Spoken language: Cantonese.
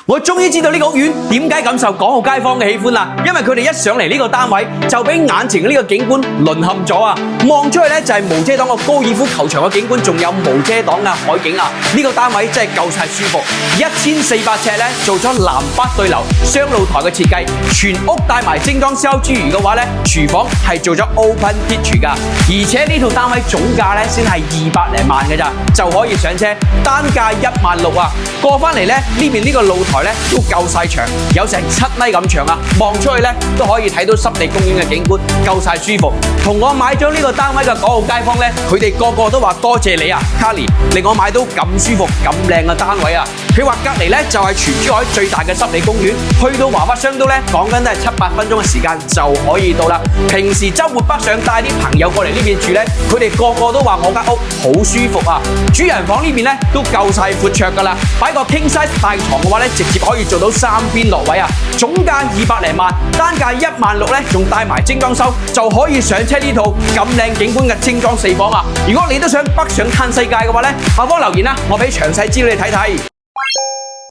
我終於知道呢個屋苑點解咁受港澳街坊嘅喜歡啦，因為佢哋一上嚟呢個單位就俾眼前嘅呢個景觀淪陷咗啊！望出去咧就係無遮擋嘅高爾夫球場嘅景觀，仲有無遮擋嘅海景啊！呢個單位真係夠晒舒服，1400尺咧做咗南北對流雙露台嘅設計，全屋帶埋精裝修之餘嘅話咧，廚房係做咗 open kitchen 噶，而且呢套單位總價咧先係200零萬嘅咋，就可以上車，單價16000啊！過翻嚟咧呢邊呢個露台咧都夠晒長，有成7米咁長啊！望出去咧都可以睇到濕地公園嘅景觀，夠晒舒服。同我買咗呢個單位嘅港澳街坊咧，佢哋個個都話多謝你啊 ，Carly 令我買到咁舒服、咁靚嘅單位啊！佢話隔離咧就係全珠海最大嘅濕地公園，去到華北商都咧講緊都係7-8分鐘嘅時間就可以到啦。平時週末北上帶啲朋友過嚟呢邊住咧，佢哋個個都話我間屋好舒服啊！主人房呢邊咧都夠晒闊綽㗎啦，擺個 king size 大床嘅話咧，直接可以做到3邊落位啊！總價200零萬，單價16000咧，仲帶埋精裝修，就可以上車呢套咁靚景觀嘅精裝4房啊！如果你都想北上嘆世界嘅話咧，下方留言啦，我俾詳細資料你睇睇。